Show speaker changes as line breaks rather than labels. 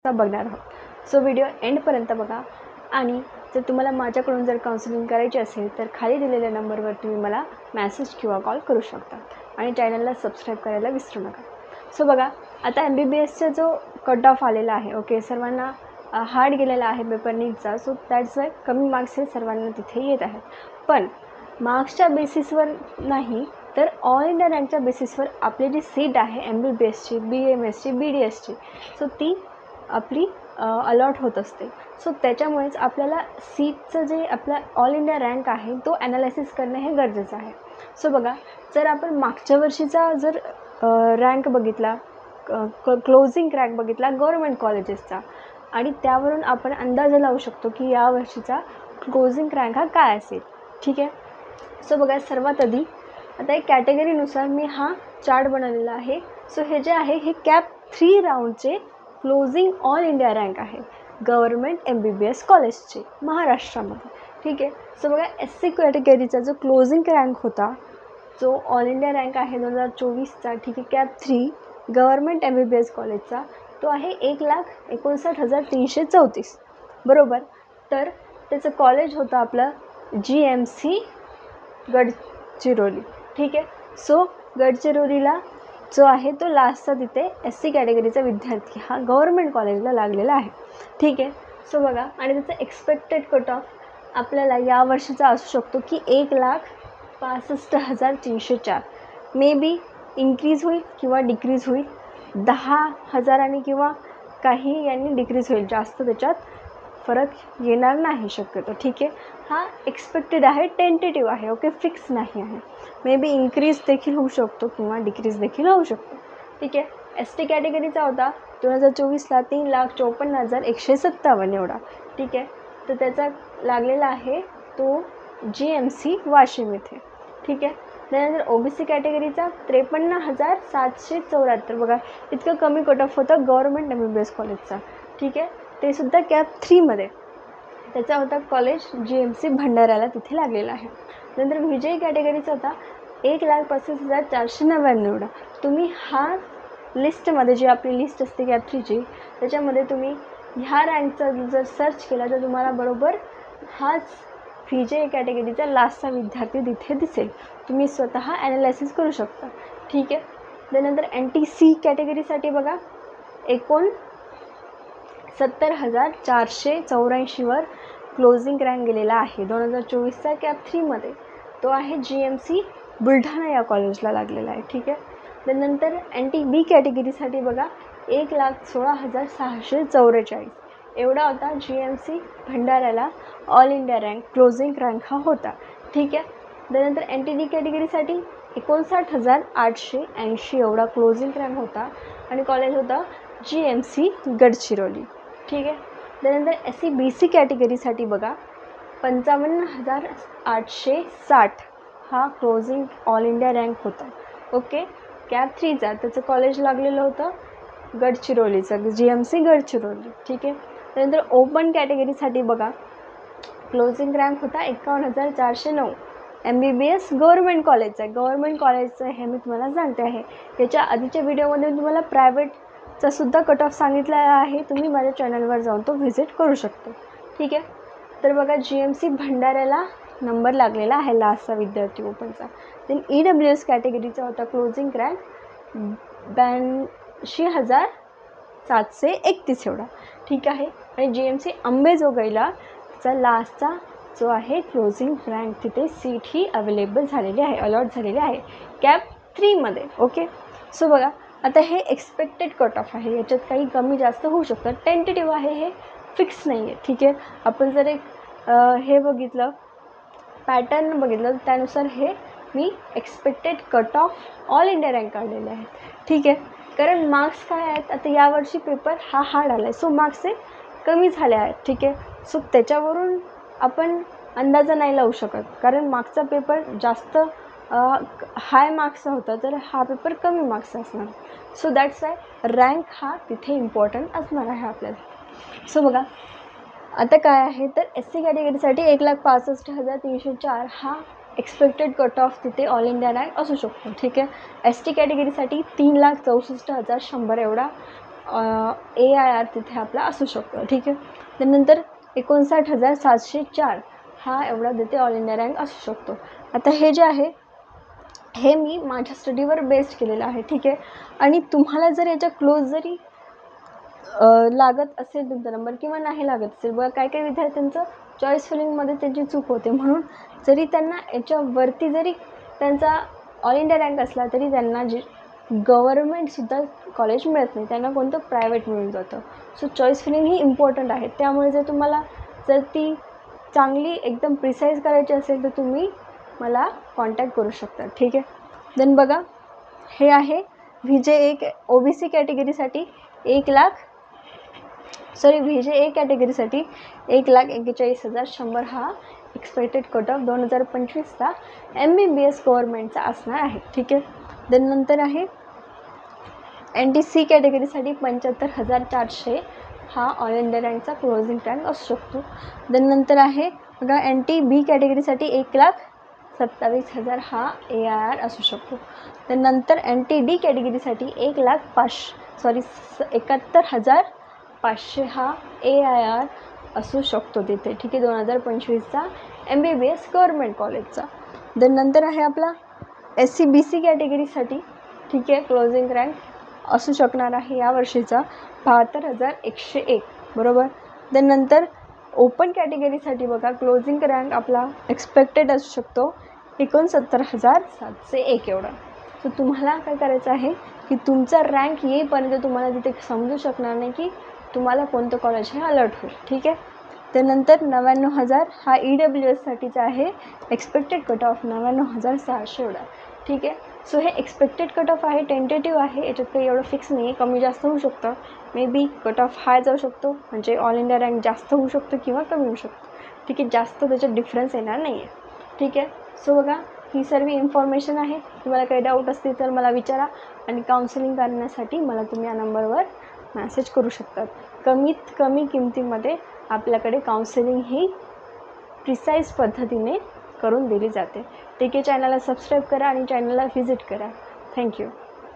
बघणार आहोत। So video एंडपर्यंत बघा आणि जर तुम्हाला माझ्याकडून जर काउन्सिलिंग करायची असेल तर खाली दिलेल्या नंबरवर तुम्ही मला मेसेज किंवा कॉल करू शकता आणि चॅनलला सबस्क्राईब करायला विसरू नका। सो बघा, आता MBBSचा जो कट ऑफ आलेला आहे, ओके, सर्वांना हार्ड गेलेला आहे पेपर नीटचा, सो दॅट्स वाय कमी मार्क्स हे सर्वांना तिथे येत आहेत। पण मार्क्सच्या बेसिसवर नाही तर ऑल इंडिया रँकच्या बेसिसवर आपली जी सीट आहे MBBSची, BAMSची, BDSची, सो ती आपली अलॉट होत असते। सो त्याच्यामुळेच आपल्याला सीटचं जे आपला ऑल इंडिया रँक आहे तो ॲनालायसिस करणं हे गरजेचं आहे। सो बघा, जर आपण मागच्या वर्षीचा जर रँक बघितला, क्लोजिंग रँक बघितला गव्हर्मेंट कॉलेजेसचा, आणि त्यावरून आपण अंदाज लावू शकतो की या वर्षीचा क्लोजिंग रँक हा काय असेल। ठीक आहे, सो बघा, सर्वात आधी आता एक कॅटेगरीनुसार मी हा चार्ट बनवलेला आहे। सो हे जे आहे हे कॅप 3 राऊंडचे क्लोजिंग ऑल इंडिया रँक आहे गव्हर्मेंट MBBS कॉलेजचे महाराष्ट्रामध्ये। ठीक आहे, सो बघा, SC कॅटेगरीचा जो क्लोजिंग रँक होता, जो ऑल इंडिया रँक आहे 2024चा, ठीक आहे, कॅप 3 गव्हर्मेंट MBBS कॉलेजचा, तो आहे 1,59,334 बरोबर। तर त्याचं कॉलेज होतं आपलं GMC गडचिरोली। ठीक आहे, सो गडचिरोलीला जो आहे तो लास्टचा तिथे SC कॅटेगरीचा विद्यार्थी हा गव्हर्मेंट कॉलेजला लागलेला आहे। ठीक आहे, सो बघा, आणि त्याचं एक्सपेक्टेड कट ऑफ आपल्याला या वर्षीचा असू शकतो की 1,65,304, मे बी इन्क्रीज होईल किंवा डिक्रीज होईल, 10,000 किंवा काही यांनी डिक्रीज होईल, जास्त त्याच्यात फरक येणार नाही शक्यतो। ठीक आहे, हा एक्सपेक्टेड आहे, टेंटेटिव्ह आहे, ओके, फिक्स नाही आहे, मे बी इन्क्रीज देखील होऊ शकतो किंवा डिक्रीज देखील होऊ शकतो। ठीक आहे, ST कॅटेगरीचा होता 2024ला 3,54,157 एवढा। ठीक आहे, तर त्याचा लागलेला आहे तो GMC वाशिम येथे। ठीक आहे, त्यानंतर OBC कॅटेगरीचा 53,774 बघा, इतकं कमी कट ऑफ होतं गव्हर्मेंट MBBS कॉलेजचा। ठीक आहे, ते सुद्धा कॅप 3मध्ये, त्याचा होता कॉलेज GMC भंडाऱ्याला तिथे लागलेला आहे। नंतर विजयी कॅटेगरीचा होता 1,35,499 एवढा। तुम्ही हा लिस्टमध्ये जी आपली लिस्ट असते कॅप 3ची, त्याच्यामध्ये तुम्ही ह्या रँकचा जर सर्च केला तर तुम्हाला बरोबर हाच विजयी कॅटेगरीचा लास्टचा विद्यार्थी तिथे दिसेल, तुम्ही स्वतः ॲनालायसिस करू शकता। ठीक आहे, त्यानंतर NTC कॅटेगरीसाठी बघा 69,484वर क्लोजिंग रँक गेलेला आहे 2024चा कॅप 3मध्ये, तो आहे GMC बुलढाणा या कॉलेजला लागलेला आहे। ठीक आहे, त्यानंतर NTB कॅटेगरीसाठी बघा 1,16,644 एवढा होता GMC भंडाऱ्याला all India rank, closing rank हा होता। ठीक आहे, त्यानंतर NTD कॅटेगरीसाठी 59,880 एवढा क्लोजिंग रँक होता आणि कॉलेज होता GMC गडचिरोली। ठीक आहे, त्यानंतर SC BC कॅटेगरीसाठी बघा 55,860 हा क्लोजिंग ऑल इंडिया रँक होता, ओके, कॅप 3चा, त्याचं कॉलेज लागलेलं होतं गडचिरोलीचं, GMC गडचिरोली। ठीक आहे, त्यानंतर ओपन कॅटेगरीसाठी बघा क्लोजिंग रँक होता 51,409 MBBS गव्हर्मेंट कॉलेजचा आहे, गव्हर्मेंट कॉलेजचं हे मी तुम्हाला सांगते आहे। याच्या आधीच्या व्हिडिओमध्ये तुम्हाला प्रायव्हेटचा सुद्धा कट ऑफ सांगितलेला आहे, तुम्ही माझ्या चॅनलवर जाऊन तो व्हिजिट करू शकता। ठीक आहे, तर बघा, GMC भंडाऱ्याला नंबर लागलेला आहे लास्टचा विद्यार्थी ओपनचा। देन EWS कॅटेगरीचा होता क्लोजिंग रँक 82,731 एवढा। ठीक आहे, आणि GMC अंबेजोगाईला चा लास्टचा जो आहे क्लोजिंग रँक, तिथे सीट ही अवेलेबल झालेली आहे, अलॉट झालेली आहे कॅप 3मध्ये। ओके, सो बघा, आता हे एक्सपेक्टेड कट ऑफ आहे, याच्यात काही कमी जास्त होऊ शकतं, टेंटेटिव्ह आहे, हे फिक्स नाही आहे। ठीक आहे, आपण जर एक हे बघितलं, पॅटर्न बघितलं, त्यानुसार हे मी expected cut off all India rank काढलेले आहे। ठीक आहे, कारण मार्क्स काय आहेत, आता यावर्षी पेपर हा हार्ड आला आहे, सो मार्क्स हे कमी झाले आहेत। ठीक आहे, सो त्याच्यावरून आपण अंदाजा नाही लावू शकत, कारण मागचा पेपर जास्त हाय मार्क्सचा होता, तर हा पेपर कमी मार्क्सचा असणार, सो दॅट्स वाय रँक हा तिथे इम्पॉर्टंट असणार आहे आपल्याला। सो बघा, आता काय आहे तर SC कॅटेगरीसाठी 1,65,304 हा एक्सपेक्टेड कट ऑफ तिथे ऑल इंडिया रँक असू शकतो। ठीक आहे, ST कॅटेगरीसाठी 3,64,100 एवढा AIR तिथे आपला असू शकतो. ठीक आहे. त्यानंतर 59,704 हा एवढा तिथे ऑल इंडिया रँक असू शकतो. आता हे जे आहे हे मी माझ्या स्टडीवर बेस्ड केलेलं आहे. ठीक आहे. आणि तुम्हाला जर याच्या क्लोज जरी लागत असेल तुमचा नंबर किंवा नाही लागत असेल, बघा काही काही विद्यार्थ्यांचं चॉईस फिलिंगमध्ये त्यांची चूक होते, म्हणून जरी त्यांना याच्यावरती जरी त्यांचा ऑल इंडिया रँक असला तरी त्यांना जे गव्हर्मेंटसुद्धा कॉलेज मिळत नाही, त्यांना कोणतं प्रायव्हेट मिळून जातं. सो चॉईस फिलिंग ही इम्पॉर्टंट आहे. त्यामुळे जर तुम्हाला जर ती चांगली एकदम प्रिसाईज करायची असेल तर तुम्ही मला कॉन्टॅक्ट करू शकता. ठीक आहे. देन बघा हे आहे VJ1 OBC कॅटेगरीसाठी VJ1 कॅटेगरीसाठी 1,41,100 हा एक्सपेक्टेड कट ऑफ 2025चा MBBS गव्हर्मेंटचा असणार आहे. ठीक आहे. देन नंतर आहे NTC कॅटेगरीसाठी 75,400 हा ऑल इंडिया रँकचा क्लोजिंग रँक असू शकतो. देन नंतर आहे बघा NTB कॅटेगरीसाठी 1,27,000 हा AIR असू शकतो. त्यानंतर NTD कॅटेगरीसाठी 71,500 हा AIR असू शकतो तिथे. ठीक आहे. 2025चा MBBS गव्हर्मेंट कॉलेजचा. देन नंतर आहे आपला SC BC कॅटेगरीसाठी ठीक आहे क्लोजिंग रँक असू शकणार आहे या वर्षीचा 72,101 बरोबर. देन नंतर ओपन कॅटेगरीसाठी बघा क्लोजिंग रँक आपला एक्सपेक्टेड असू शकतो 69,701 एवढा. सो तुम्हाला काय करायचं आहे की तुमचा रँक येईपर्यंत तुम्हाला तिथे समजू शकणार नाही की तुम्हाला कोणतं कॉलेज हे अलर्ट होईल. ठीक आहे. त्यानंतर 99,000 हा EWSसाठीचा आहे एक्सपेक्टेड कट ऑफ 99,600 एवढा. ठीक आहे. सो हे एक्सपेक्टेड कट ऑफ आहे, टेंटेटिव्ह आहे, याच्यात काही एवढं फिक्स नाही आहे, कमी जास्त होऊ शकतं. मे बी कट ऑफ हाय जाऊ शकतो, म्हणजे ऑल इंडिया रँक जास्त होऊ शकतो किंवा कमी होऊ शकतो. ठीक आहे. जास्त त्याच्यात डिफरन्स येणार नाही आहे. ठीक आहे. सो बघा ही सर्व इन्फॉर्मेशन आहे. तुम्हाला काही डाऊट असतील तर मला विचारा आणि काउन्सिलिंग करण्यासाठी मला तुम्ही या नंबरवर मॅसेज करू शकतात. कमीत कमी किमतीमध्ये आपल्याकडे काउन्सिलिंग ही प्रिसाईज पद्धतीने करून दिली जाते. ठीक आहे. चॅनलला सबस्क्राईब करा आणि चॅनलला व्हिजिट करा. थँक्यू.